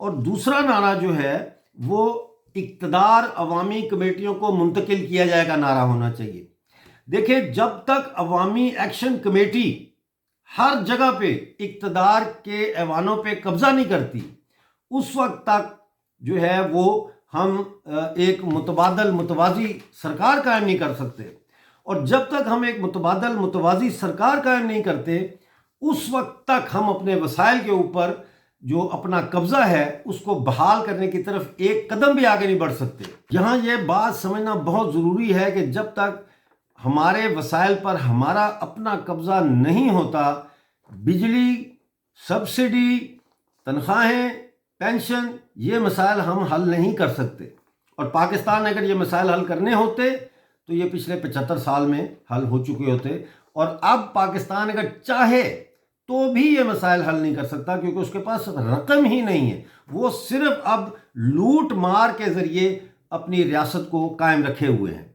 اور دوسرا نعرہ جو ہے وہ اقتدار عوامی کمیٹیوں کو منتقل کیا جائے گا نعرہ ہونا چاہیے۔ دیکھیں، جب تک عوامی ایکشن کمیٹی ہر جگہ پہ اقتدار کے ایوانوں پہ قبضہ نہیں کرتی، اس وقت تک جو ہے وہ ہم ایک متبادل متوازی سرکار قائم نہیں کر سکتے، اور جب تک ہم ایک متبادل متوازی سرکار قائم نہیں کرتے اس وقت تک ہم اپنے وسائل کے اوپر جو اپنا قبضہ ہے اس کو بحال کرنے کی طرف ایک قدم بھی آگے نہیں بڑھ سکتے۔ یہاں یہ بات سمجھنا بہت ضروری ہے کہ جب تک ہمارے وسائل پر ہمارا اپنا قبضہ نہیں ہوتا، بجلی، سبسڈی، تنخواہیں، پینشن، یہ مسائل ہم حل نہیں کر سکتے، اور پاکستان اگر یہ مسائل حل کرنے ہوتے تو یہ پچھلے 75 سال میں حل ہو چکے ہوتے، اور اب پاکستان اگر چاہے تو بھی یہ مسائل حل نہیں کر سکتا، کیونکہ اس کے پاس رقم ہی نہیں ہے۔ وہ صرف اب لوٹ مار کے ذریعے اپنی ریاست کو قائم رکھے ہوئے ہیں۔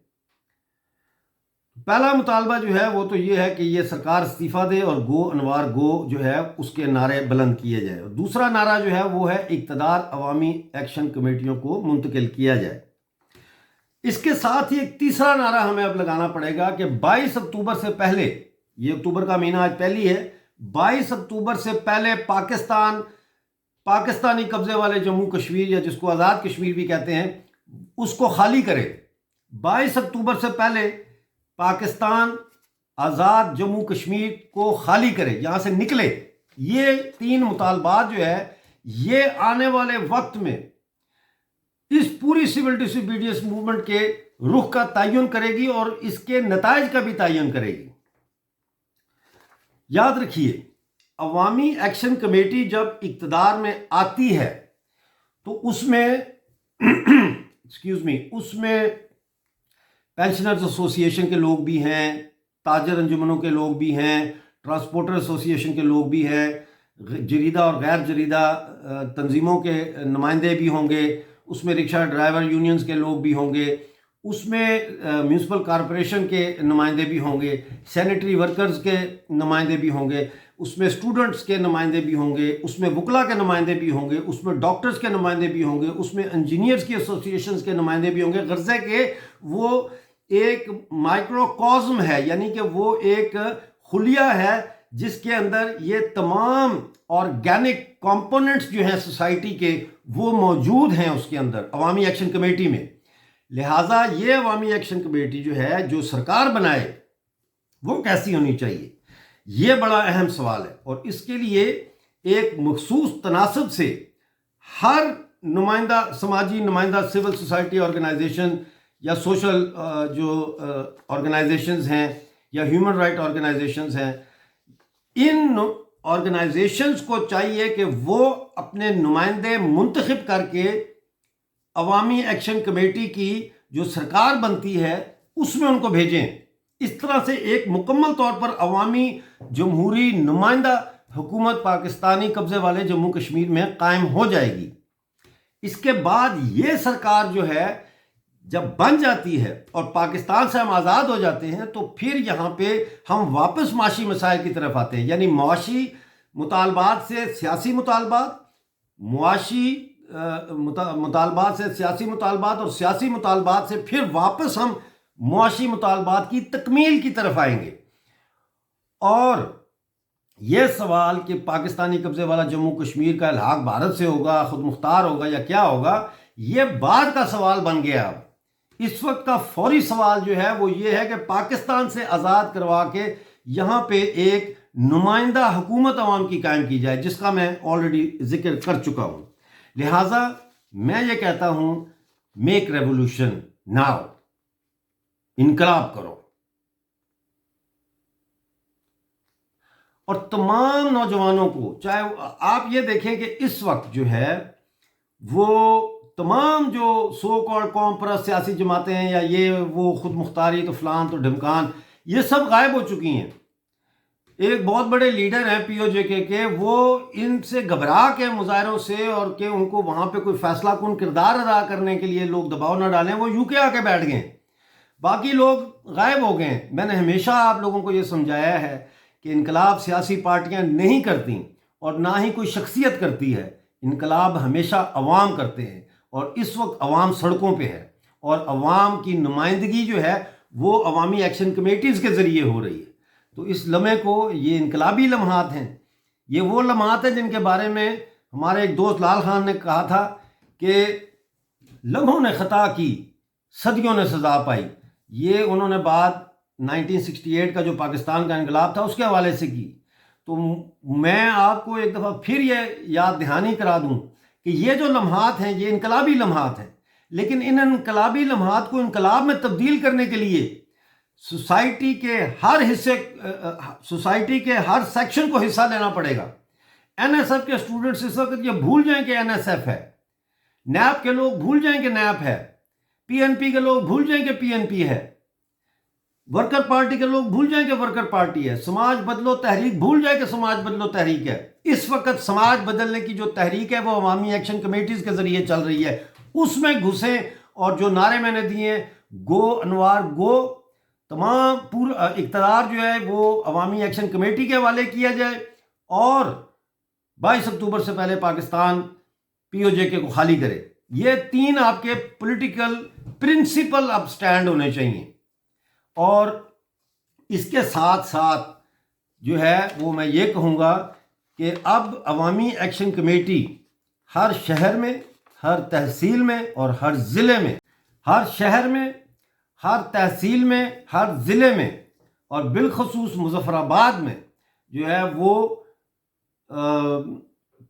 پہلا مطالبہ جو ہے وہ تو یہ ہے کہ یہ سرکار استعفیٰ دے اور گو انوار گو جو ہے اس کے نعرے بلند کیے جائے، اور دوسرا نعرہ جو ہے وہ ہے اقتدار عوامی ایکشن کمیٹیوں کو منتقل کیا جائے۔ اس کے ساتھ ہی ایک تیسرا نعرہ ہمیں اب لگانا پڑے گا کہ 22 اکتوبر سے پہلے، یہ اکتوبر کا مہینہ آج پہلی ہے، 22 اکتوبر سے پہلے پاکستانی قبضے والے جموں کشمیر، یا جس کو آزاد کشمیر بھی کہتے ہیں، اس کو خالی کرے۔ 22 اکتوبر سے پہلے پاکستان آزاد جموں کشمیر کو خالی کرے، یہاں سے نکلے۔ یہ 3 مطالبات جو ہے یہ آنے والے وقت میں اس پوری سول ڈس اوبیڈینس موومنٹ کے رخ کا تعین کرے گی اور اس کے نتائج کا بھی تعین کرے گی۔ یاد رکھیے، عوامی ایکشن کمیٹی جب اقتدار میں آتی ہے تو اس میں اس میں پینشنرز ایسوسی ایشن کے لوگ بھی ہیں، تاجر انجمنوں کے لوگ بھی ہیں، ٹرانسپورٹر ایسوسی ایشن کے لوگ بھی ہیں، جریدہ اور غیر جریدہ تنظیموں کے نمائندے بھی ہوں گے، اس میں رکشہ ڈرائیور یونینز کے لوگ بھی ہوں گے، اس میں میونسپل کارپوریشن کے نمائندے بھی ہوں گے، سینیٹری ورکرز کے نمائندے بھی ہوں گے، اس میں اسٹوڈنٹس کے نمائندے بھی ہوں گے، اس میں وکلا کے نمائندے بھی ہوں گے، اس میں ڈاکٹرز کے نمائندے بھی ہوں گے، اس میں انجینئرز کی ایسوسی ایشنز کے نمائندے بھی ہوں گے، غرضے کہ وہ ایک مائکرو کازم ہے، یعنی کہ وہ ایک خلیہ ہے جس کے اندر یہ تمام آرگینک کمپوننٹس جو ہیں سوسائٹی کے وہ موجود ہیں اس کے اندر عوامی ایکشن کمیٹی میں۔ لہٰذا یہ عوامی ایکشن کمیٹی جو ہے جو سرکار بنائے وہ کیسی ہونی چاہیے، یہ بڑا اہم سوال ہے، اور اس کے لیے ایک مخصوص تناسب سے ہر نمائندہ، سماجی نمائندہ، سول سوسائٹی آرگنائزیشن یا سوشل جو آرگنائزیشنز ہیں یا ہیومن رائٹ آرگنائزیشنز ہیں، ان آرگنائزیشنز کو چاہیے کہ وہ اپنے نمائندے منتخب کر کے عوامی ایکشن کمیٹی کی جو سرکار بنتی ہے اس میں ان کو بھیجیں۔ اس طرح سے ایک مکمل طور پر عوامی جمہوری نمائندہ حکومت پاکستانی قبضے والے جموں کشمیر میں قائم ہو جائے گی۔ اس کے بعد یہ سرکار جو ہے جب بن جاتی ہے اور پاکستان سے ہم آزاد ہو جاتے ہیں تو پھر یہاں پہ ہم واپس معاشی مسائل کی طرف آتے ہیں، یعنی معاشی مطالبات سے سیاسی مطالبات، معاشی مطالبات سے سیاسی مطالبات، اور سیاسی مطالبات سے پھر واپس ہم معاشی مطالبات کی تکمیل کی طرف آئیں گے۔ اور یہ سوال کہ پاکستانی قبضے والا جموں کشمیر کا الحاق بھارت سے ہوگا، خود مختار ہوگا یا کیا ہوگا، یہ بعد کا سوال بن گیا۔ اب اس وقت کا فوری سوال جو ہے وہ یہ ہے کہ پاکستان سے آزاد کروا کے یہاں پہ ایک نمائندہ حکومت عوام کی قائم کی جائے، جس کا میں آلریڈی ذکر کر چکا ہوں۔ لہٰذا میں یہ کہتا ہوں، میک ریولوشن ناؤ، انقلاب کرو۔ اور تمام نوجوانوں کو، چاہے آپ یہ دیکھیں کہ اس وقت جو ہے وہ تمام جو سو کالڈ قوم پرست سیاسی جماعتیں ہیں، یا یہ وہ خود مختاری، تو فلان تو ڈھمکان، یہ سب غائب ہو چکی ہیں۔ ایک بہت بڑے لیڈر ہیں پی او جے کے، وہ ان سے گھبرا کے مظاہروں سے، اور کہ ان کو وہاں پہ کوئی فیصلہ کن کردار ادا کرنے کے لیے لوگ دباؤ نہ ڈالیں، وہ یو کے آ کے بیٹھ گئے، باقی لوگ غائب ہو گئے۔ میں نے ہمیشہ آپ لوگوں کو یہ سمجھایا ہے کہ انقلاب سیاسی پارٹیاں نہیں کرتی، اور نہ ہی کوئی شخصیت کرتی ہے، انقلاب ہمیشہ عوام کرتے ہیں، اور اس وقت عوام سڑکوں پہ ہے، اور عوام کی نمائندگی جو ہے وہ عوامی ایکشن کمیٹیز کے ذریعے ہو رہی ہے۔ تو اس لمحے کو یہ انقلابی لمحات ہیں، یہ وہ لمحات ہیں جن کے بارے میں ہمارے ایک دوست لال خان نے کہا تھا کہ لمحوں نے خطا کی، صدیوں نے سزا پائی۔ یہ انہوں نے بات 1968 کا جو پاکستان کا انقلاب تھا اس کے حوالے سے کی۔ تو میں آپ کو ایک دفعہ پھر یہ یاد دہانی کرا دوں کہ یہ جو لمحات ہیں یہ انقلابی لمحات ہیں، لیکن ان انقلابی لمحات کو انقلاب میں تبدیل کرنے کے لیے سوسائٹی کے ہر حصے، سوسائٹی کے ہر سیکشن کو حصہ لینا پڑے گا۔ این ایس ایف کے اسٹوڈنٹس اس وقت یہ بھول جائیں کہ این ایس ایف ہے، نیپ کے لوگ بھول جائیں کہ نیپ ہے، پی این پی کے لوگ بھول جائیں کہ پی این پی ہے، ورکر پارٹی کے لوگ بھول جائیں کہ ورکر پارٹی ہے، سماج بدلو تحریک بھول جائے کہ سماج بدلو تحریک ہے۔ اس وقت سماج بدلنے کی جو تحریک ہے وہ عوامی ایکشن کمیٹیز کے ذریعے چل رہی ہے، اس میں گھسیں، اور جو نعرے میں نے دیے گو انوار گو، تمام پورا اقتدار جو ہے وہ عوامی ایکشن کمیٹی کے حوالے کیا جائے، اور 22 اکتوبر سے پہلے پاکستان پی او جے کے کو خالی کرے۔ یہ تین آپ کے پولیٹیکل پرنسپل اب سٹینڈ ہونے چاہیے۔ اور اس کے ساتھ ساتھ جو ہے وہ میں یہ کہوں گا کہ اب عوامی ایکشن کمیٹی ہر شہر میں، ہر تحصیل میں اور ہر ضلع میں، ہر شہر میں، ہر تحصیل میں، ہر ضلع میں، اور بالخصوص مظفر آباد میں جو ہے وہ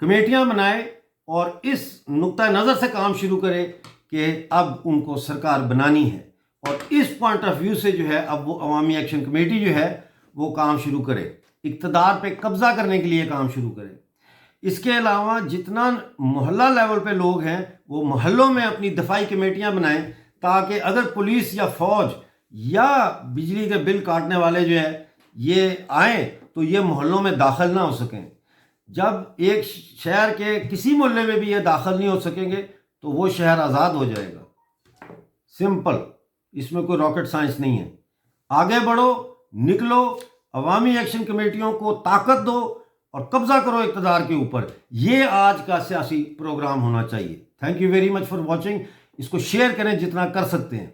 کمیٹیاں بنائے، اور اس نقطہ نظر سے کام شروع کرے کہ اب ان کو سرکار بنانی ہے، اور اس پوائنٹ آف ویو سے جو ہے اب وہ عوامی ایکشن کمیٹی جو ہے وہ کام شروع کرے، اقتدار پہ قبضہ کرنے کے لیے کام شروع کرے۔ اس کے علاوہ جتنا محلہ لیول پہ لوگ ہیں وہ محلوں میں اپنی دفاعی کمیٹیاں بنائیں، تاکہ اگر پولیس یا فوج یا بجلی کے بل کاٹنے والے جو ہے یہ آئیں تو یہ محلوں میں داخل نہ ہو سکیں۔ جب ایک شہر کے کسی محلے میں بھی یہ داخل نہیں ہو سکیں گے تو وہ شہر آزاد ہو جائے گا۔ سمپل، اس میں کوئی راکٹ سائنس نہیں ہے۔ آگے بڑھو، نکلو، عوامی ایکشن کمیٹیوں کو طاقت دو اور قبضہ کرو اقتدار کے اوپر۔ یہ آج کا سیاسی پروگرام ہونا چاہیے۔ Thank you very much for watching. اس کو شیئر کریں جتنا کر سکتے ہیں۔